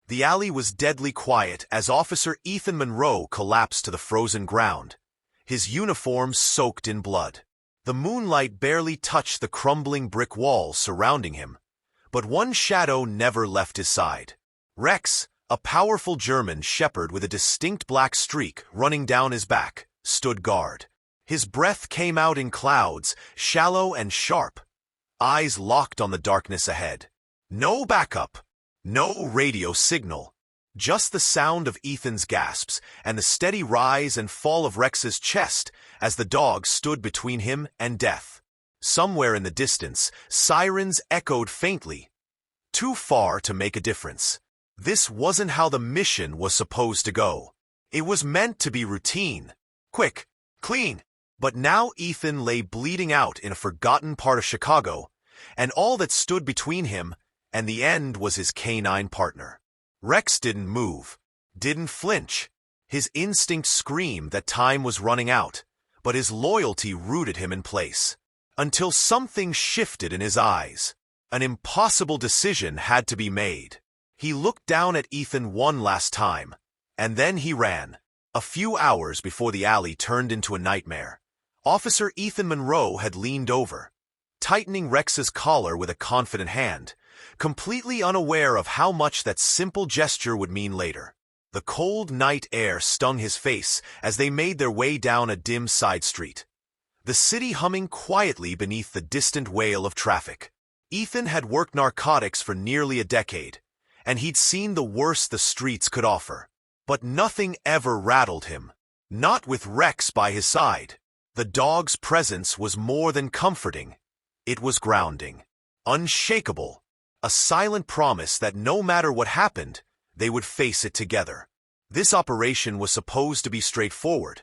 The alley was deadly quiet as Officer Ethan Monroe collapsed to the frozen ground, his uniform soaked in blood. The moonlight barely touched the crumbling brick walls surrounding him, but one shadow never left his side. Rex, a powerful German shepherd with a distinct black streak running down his back, stood guard. His breath came out in clouds, shallow and sharp, eyes locked on the darkness ahead. No backup, no radio signal, just the sound of Ethan's gasps and the steady rise and fall of Rex's chest as the dog stood between him and death. Somewhere in the distance, sirens echoed faintly, too far to make a difference. This wasn't how the mission was supposed to go. It was meant to be routine, quick, clean. But now Ethan lay bleeding out in a forgotten part of Chicago, and all that stood between him and the end was his canine partner. Rex didn't move, didn't flinch. His instinct screamed that time was running out, but his loyalty rooted him in place. Until something shifted in his eyes. An impossible decision had to be made. He looked down at Ethan one last time, and then he ran. A few hours before the alley turned into a nightmare, Officer Ethan Monroe had leaned over, tightening Rex's collar with a confident hand, completely unaware of how much that simple gesture would mean later. The cold night air stung his face as they made their way down a dim side street, the city humming quietly beneath the distant wail of traffic. Ethan had worked narcotics for nearly a decade, and he'd seen the worst the streets could offer. But nothing ever rattled him. Not with Rex by his side. The dog's presence was more than comforting. It was grounding. Unshakable. A silent promise that no matter what happened, they would face it together. This operation was supposed to be straightforward.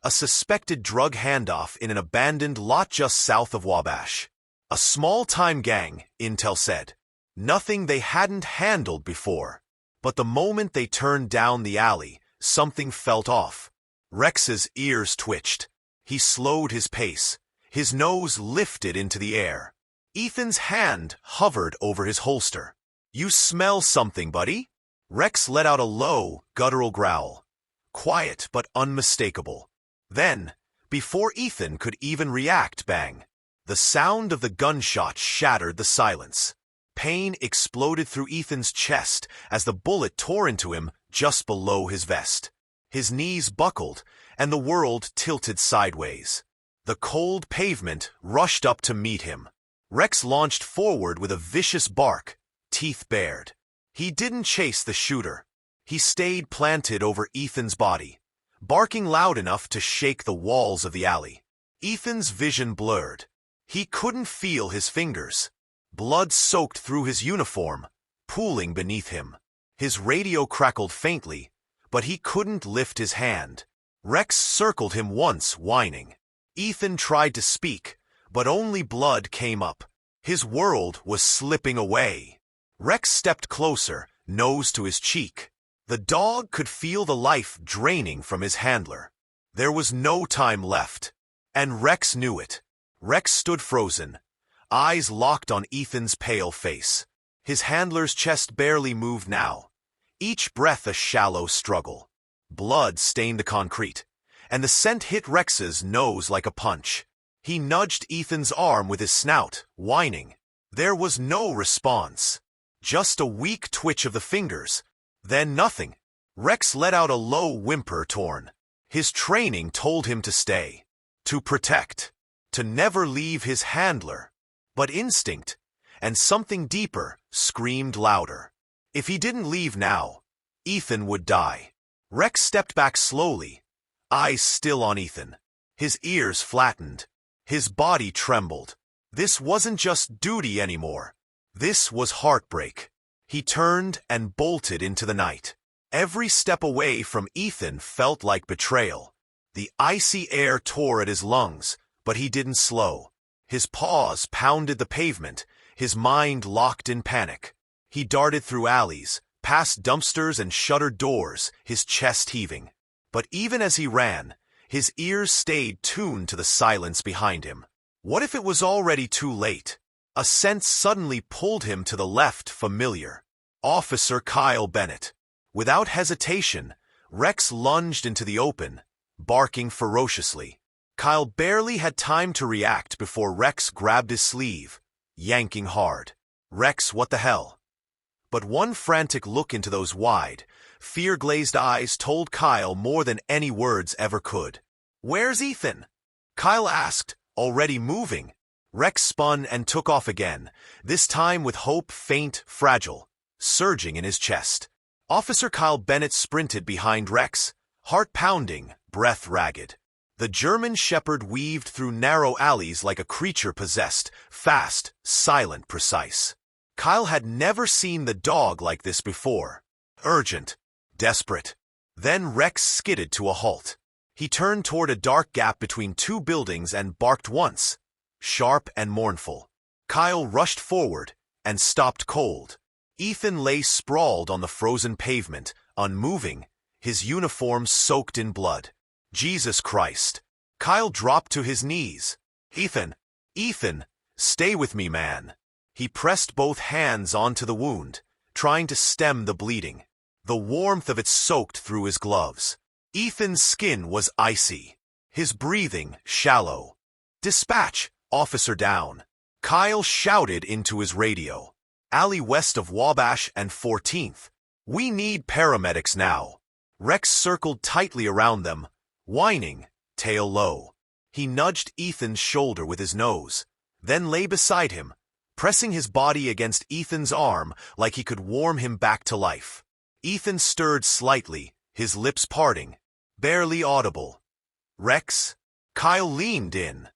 A suspected drug handoff in an abandoned lot just south of Wabash. A small-time gang, Intel said. Nothing they hadn't handled before. But the moment they turned down the alley, something felt off. Rex's ears twitched. He slowed his pace. His nose lifted into the air. Ethan's hand hovered over his holster. "You smell something, buddy?" Rex let out a low, guttural growl. Quiet but unmistakable. Then, before Ethan could even react, bang. The sound of the gunshot shattered the silence. Pain exploded through Ethan's chest as the bullet tore into him just below his vest. His knees buckled, and the world tilted sideways. The cold pavement rushed up to meet him. Rex launched forward with a vicious bark, teeth bared. He didn't chase the shooter. He stayed planted over Ethan's body, barking loud enough to shake the walls of the alley. Ethan's vision blurred. He couldn't feel his fingers. Blood soaked through his uniform, pooling beneath him. His radio crackled faintly, but he couldn't lift his hand. Rex circled him once, whining. Ethan tried to speak, but only blood came up. His world was slipping away. Rex stepped closer, nose to his cheek. The dog could feel the life draining from his handler. There was no time left, and Rex knew it. Rex stood frozen, eyes locked on Ethan's pale face. His handler's chest barely moved now, each breath a shallow struggle. Blood stained the concrete, and the scent hit Rex's nose like a punch. He nudged Ethan's arm with his snout, whining. There was no response. Just a weak twitch of the fingers, then nothing. Rex let out a low whimper, torn. His training told him to stay, to protect, to never leave his handler. But instinct, and something deeper, screamed louder. If he didn't leave now, Ethan would die. Rex stepped back slowly, eyes still on Ethan. His ears flattened. His body trembled. This wasn't just duty anymore. This was heartbreak. He turned and bolted into the night. Every step away from Ethan felt like betrayal. The icy air tore at his lungs, but he didn't slow. His paws pounded the pavement, his mind locked in panic. He darted through alleys, past dumpsters and shuttered doors, his chest heaving. But even as he ran, his ears stayed tuned to the silence behind him. What if it was already too late? A sense suddenly pulled him to the left, familiar. Officer Kyle Bennett. Without hesitation, Rex lunged into the open, barking ferociously. Kyle barely had time to react before Rex grabbed his sleeve, yanking hard. Rex, what the hell? But one frantic look into those wide, fear-glazed eyes told Kyle more than any words ever could. "Where's Ethan?" Kyle asked, already moving. Rex spun and took off again, this time with hope faint, fragile, surging in his chest. Officer Kyle Bennett sprinted behind Rex, heart pounding, breath ragged. The German shepherd weaved through narrow alleys like a creature possessed, fast, silent, precise. Kyle had never seen the dog like this before. Urgent, desperate. Then Rex skidded to a halt. He turned toward a dark gap between two buildings and barked once, sharp and mournful. Kyle rushed forward and stopped cold. Ethan lay sprawled on the frozen pavement, unmoving, his uniform soaked in blood. Jesus Christ. Kyle dropped to his knees. Ethan, stay with me, man." He pressed both hands onto the wound, trying to stem the bleeding. The warmth of it soaked through his gloves. Ethan's skin was icy, his breathing shallow. "Dispatch, officer down." Kyle shouted into his radio. "Alley west of Wabash and 14th. We need paramedics now." Rex circled tightly around them, whining, tail low. He nudged Ethan's shoulder with his nose, then lay beside him, pressing his body against Ethan's arm like he could warm him back to life. Ethan stirred slightly, his lips parting, barely audible. "Rex?" Kyle leaned in.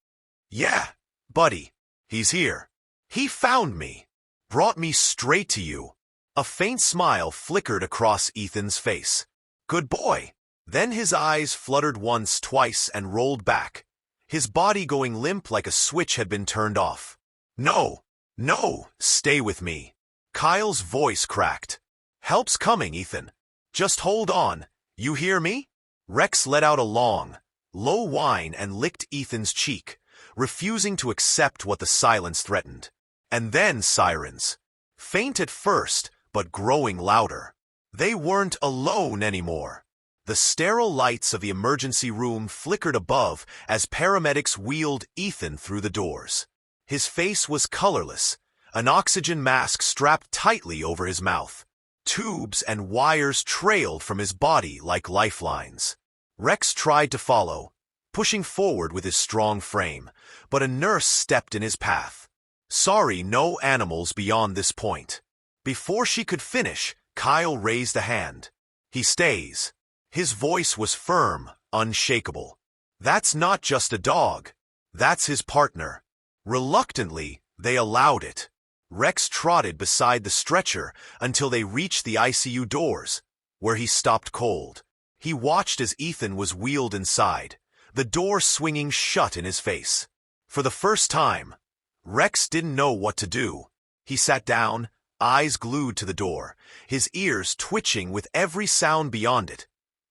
"Yeah, buddy. He's here. He found me. Brought me straight to you." A faint smile flickered across Ethan's face. "Good boy." Then his eyes fluttered once, twice, and rolled back, his body going limp like a switch had been turned off. No, stay with me." Kyle's voice cracked. "Help's coming, Ethan. Just hold on, you hear me?" Rex let out a long, low whine and licked Ethan's cheek, refusing to accept what the silence threatened. And then sirens. Faint at first, but growing louder. They weren't alone anymore. The sterile lights of the emergency room flickered above as paramedics wheeled Ethan through the doors. His face was colorless, an oxygen mask strapped tightly over his mouth. Tubes and wires trailed from his body like lifelines. Rex tried to follow, pushing forward with his strong frame, but a nurse stepped in his path. "Sorry, no animals beyond this point." Before she could finish, Kyle raised a hand. "He stays." His voice was firm, unshakable. "That's not just a dog. That's his partner." Reluctantly, they allowed it. Rex trotted beside the stretcher until they reached the ICU doors, where he stopped cold. He watched as Ethan was wheeled inside, the door swinging shut in his face. For the first time, Rex didn't know what to do. He sat down, eyes glued to the door, his ears twitching with every sound beyond it.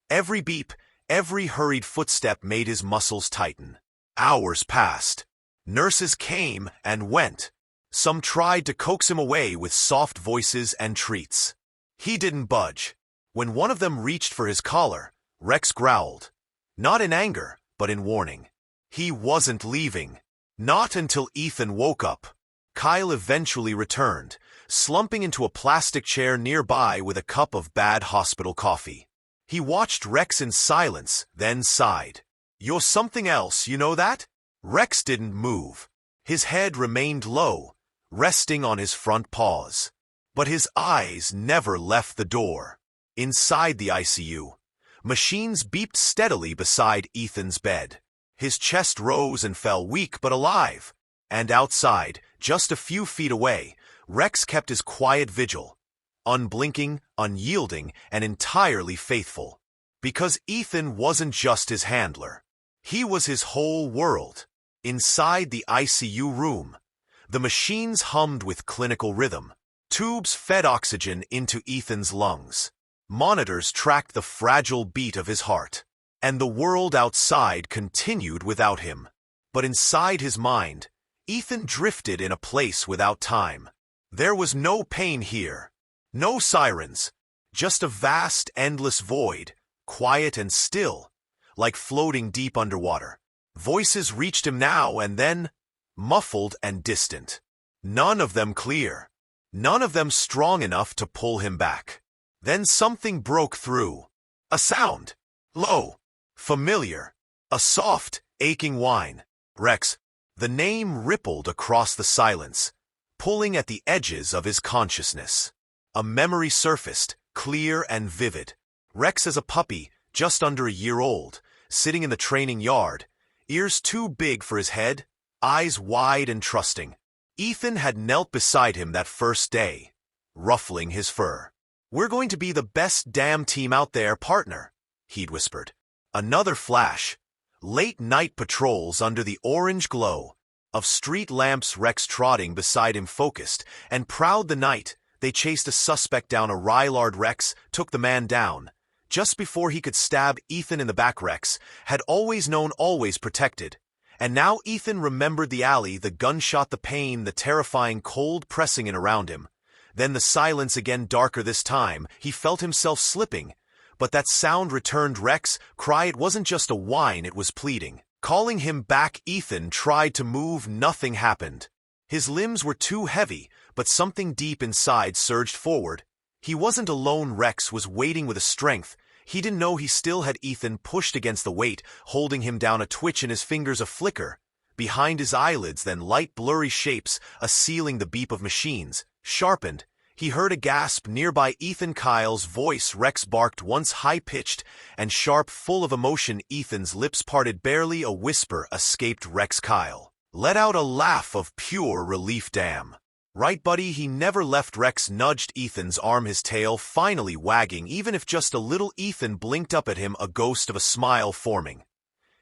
Every beep, every hurried footstep made his muscles tighten. Hours passed. Nurses came and went. Some tried to coax him away with soft voices and treats. He didn't budge. When one of them reached for his collar, Rex growled. Not in anger, but in warning. He wasn't leaving. Not until Ethan woke up. Kyle eventually returned, slumping into a plastic chair nearby with a cup of bad hospital coffee. He watched Rex in silence, then sighed. "You're something else, you know that?" Rex didn't move. His head remained low, resting on his front paws. But his eyes never left the door. Inside the ICU, machines beeped steadily beside Ethan's bed. His chest rose and fell, weak but alive. And outside, just a few feet away, Rex kept his quiet vigil, unblinking, unyielding, and entirely faithful. Because Ethan wasn't just his handler. He was his whole world. Inside the ICU room, the machines hummed with clinical rhythm. Tubes fed oxygen into Ethan's lungs. Monitors tracked the fragile beat of his heart. And the world outside continued without him. But inside his mind, Ethan drifted in a place without time. There was no pain here. No sirens, just a vast, endless void, quiet and still, like floating deep underwater. Voices reached him now and then, muffled and distant. None of them clear. None of them strong enough to pull him back. Then something broke through. A sound. Low. Familiar. A soft, aching whine. Rex. The name rippled across the silence, pulling at the edges of his consciousness. A memory surfaced, clear and vivid. Rex as a puppy, just under a year old, sitting in the training yard, ears too big for his head, eyes wide and trusting. Ethan had knelt beside him that first day, ruffling his fur. "We're going to be the best damn team out there, partner," he'd whispered. Another flash. Late-night patrols under the orange glow of street lamps, Rex trotting beside him focused and proud. The night they chased a suspect down a Rylard. Rex took the man down. Just before he could stab Ethan in the back, Rex had always known, always protected. And now Ethan remembered the alley, the gunshot, the pain, the terrifying cold pressing in around him. Then the silence again, darker this time. He felt himself slipping. But that sound returned. Rex cry. It wasn't just a whine, it was pleading, calling him back. Ethan tried to move. Nothing happened. His limbs were too heavy, but something deep inside surged forward. He wasn't alone. Rex was waiting with a strength he didn't know he still had. Ethan pushed against the weight, holding him down, a twitch in his fingers, a flicker behind his eyelids, then light blurry shapes, a ceiling, the beep of machines, sharpened. He heard a gasp nearby. Ethan. Kyle's voice. Rex barked, once high-pitched and sharp, full of emotion. Ethan's lips parted, barely a whisper escaped Rex. Kyle let out a laugh of pure relief. "Damn right, buddy." He never left. Rex nudged Ethan's arm, his tail finally wagging, even if just a little. Ethan blinked up at him, a ghost of a smile forming.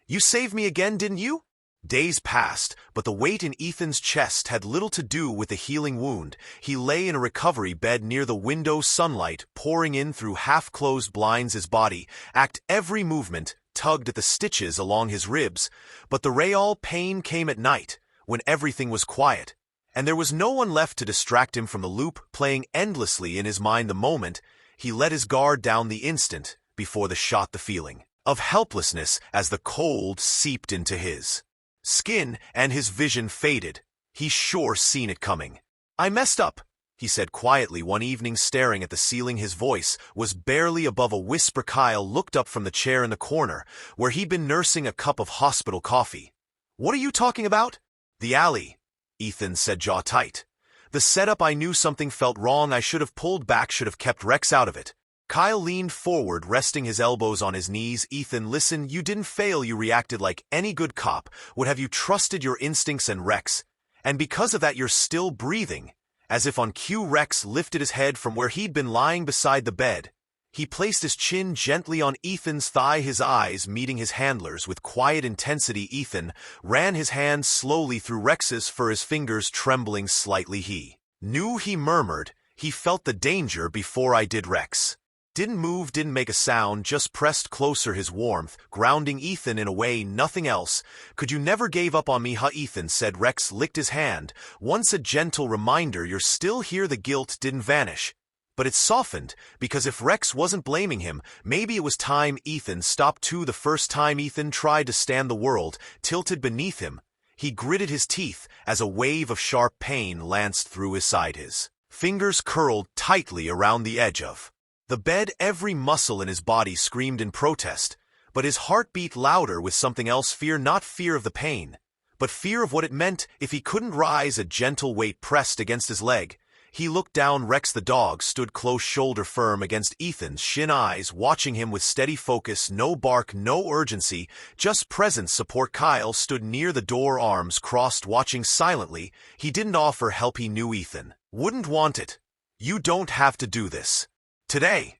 "You saved me again, didn't you?" Days passed, but the weight in Ethan's chest had little to do with the healing wound. He lay in a recovery bed near the window, sunlight pouring in through half-closed blinds. His body acted every movement, tugged at the stitches along his ribs, but the real pain came at night, when everything was quiet, and there was no one left to distract him from the loop playing endlessly in his mind. The moment he let his guard down, the instant before the shot, the feeling of helplessness as the cold seeped into his skin and his vision faded. He sure seen it coming. "I messed up," he said quietly one evening, staring at the ceiling. His voice was barely above a whisper. Kyle looked up from the chair in the corner, where he'd been nursing a cup of hospital coffee. "What are you talking about?" "The alley," Ethan said, jaw tight. "The setup. I knew something felt wrong. I should have pulled back, should have kept Rex out of it." Kyle leaned forward, resting his elbows on his knees. "Ethan, listen, you didn't fail. You reacted like any good cop would have. You trusted your instincts and Rex. And because of that, you're still breathing." As if on cue, Rex lifted his head from where he'd been lying beside the bed. He placed his chin gently on Ethan's thigh, his eyes meeting his handler's with quiet intensity. Ethan ran his hand slowly through Rex's fur, his fingers trembling slightly. "He knew," he murmured. "He felt the danger before I did." Rex didn't move, didn't make a sound, just pressed closer, his warmth grounding Ethan in a way nothing else could. "You never gave up on me, huh?" Ethan said. Rex licked his hand, once a gentle reminder, "You're still here." The guilt didn't vanish, but it softened, because if Rex wasn't blaming him, maybe it was time Ethan stopped too. The first time Ethan tried to stand, the world tilted beneath him. He gritted his teeth as a wave of sharp pain lanced through his side. His fingers curled tightly around the edge of the bed. Every muscle in his body screamed in protest, but his heart beat louder with something else. Fear, not fear of the pain, but fear of what it meant if he couldn't rise. A gentle weight pressed against his leg. He looked down. Rex the dog stood close, shoulder firm against Ethan's shin, eyes watching him with steady focus. No bark, no urgency, just presence, support. Kyle stood near the door, arms crossed, watching silently. He didn't offer help. He knew Ethan wouldn't want it. "You don't have to do this today,"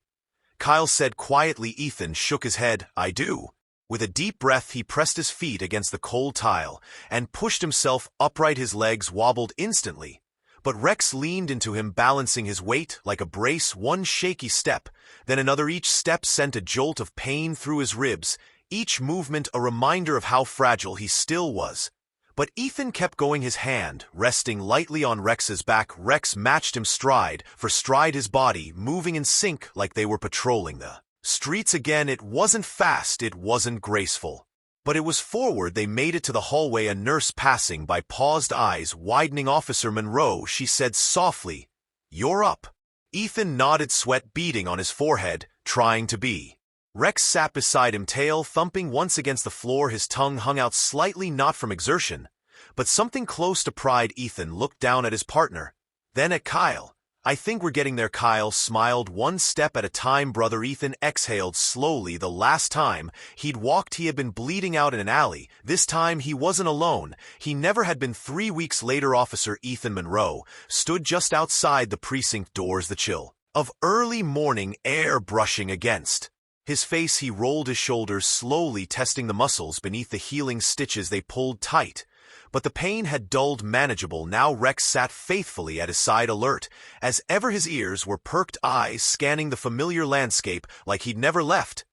Kyle said quietly. Ethan shook his head. "I do." With a deep breath, he pressed his feet against the cold tile and pushed himself upright. His legs wobbled instantly, but Rex leaned into him, balancing his weight like a brace. One shaky step, then another. Each step sent a jolt of pain through his ribs, each movement a reminder of how fragile he still was. But Ethan kept going, his hand resting lightly on Rex's back. Rex matched him stride for stride, his body moving in sync like they were patrolling the streets again. It wasn't fast, it wasn't graceful, but it was forward. They made it to the hallway. A nurse passing by paused, eyes widening. "Officer Monroe," she said softly, "you're up." Ethan nodded, sweat beading on his forehead, trying to be. Rex sat beside him, tail thumping once against the floor. His tongue hung out slightly, not from exertion, but something close to pride. Ethan looked down at his partner, then at Kyle. "I think we're getting there." Kyle smiled. "One step at a time, brother." Ethan exhaled slowly. The last time he'd walked, he had been bleeding out in an alley. This time he wasn't alone. He never had been. 3 weeks later, Officer Ethan Monroe stood just outside the precinct doors, the chill of early morning air brushing against his face. He rolled his shoulders slowly, testing the muscles beneath the healing stitches. They pulled tight, but the pain had dulled, manageable now. Rex sat faithfully at his side, alert as ever. His ears were perked, eyes scanning the familiar landscape like he'd never left.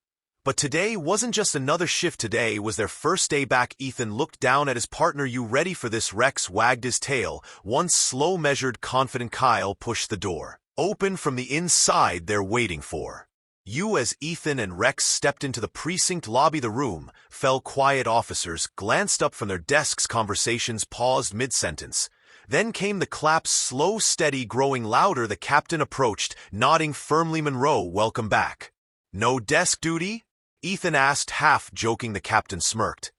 But today wasn't just another shift. Today was their first day back. Ethan looked down at his partner. "You ready for this?" Rex wagged his tail. Once slow, measured, confident. Kyle pushed the door open from the inside. "They're waiting for you." As Ethan and Rex stepped into the precinct lobby, the room fell quiet. Officers glanced up from their desks. Conversations paused mid-sentence. Then came the claps, slow, steady, growing louder. The captain approached, nodding firmly. "Monroe, welcome back." "No desk duty?" Ethan asked, half joking. The captain smirked.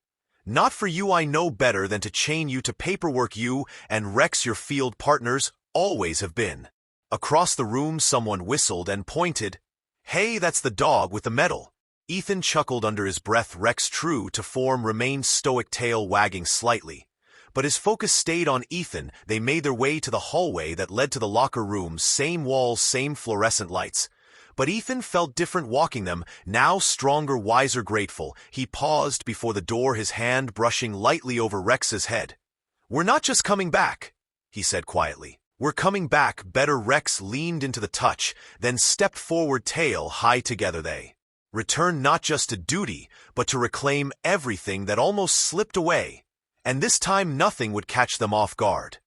"Not for you. I know better than to chain you to paperwork. You and Rex, your field partners, always have been." Across the room, someone whistled and pointed. "Hey, that's the dog with the medal." Ethan chuckled under his breath. Rex, true to form, remained stoic, tail wagging slightly, but his focus stayed on Ethan. They made their way to the hallway that led to the locker rooms. Same walls, same fluorescent lights. But Ethan felt different walking them, now stronger, wiser, grateful. He paused before the door, his hand brushing lightly over Rex's head. "We're not just coming back," he said quietly. "We're coming back better." Rex leaned into the touch, then stepped forward, tail high. Together they returned, not just to duty, but to reclaim everything that almost slipped away. And this time nothing would catch them off guard.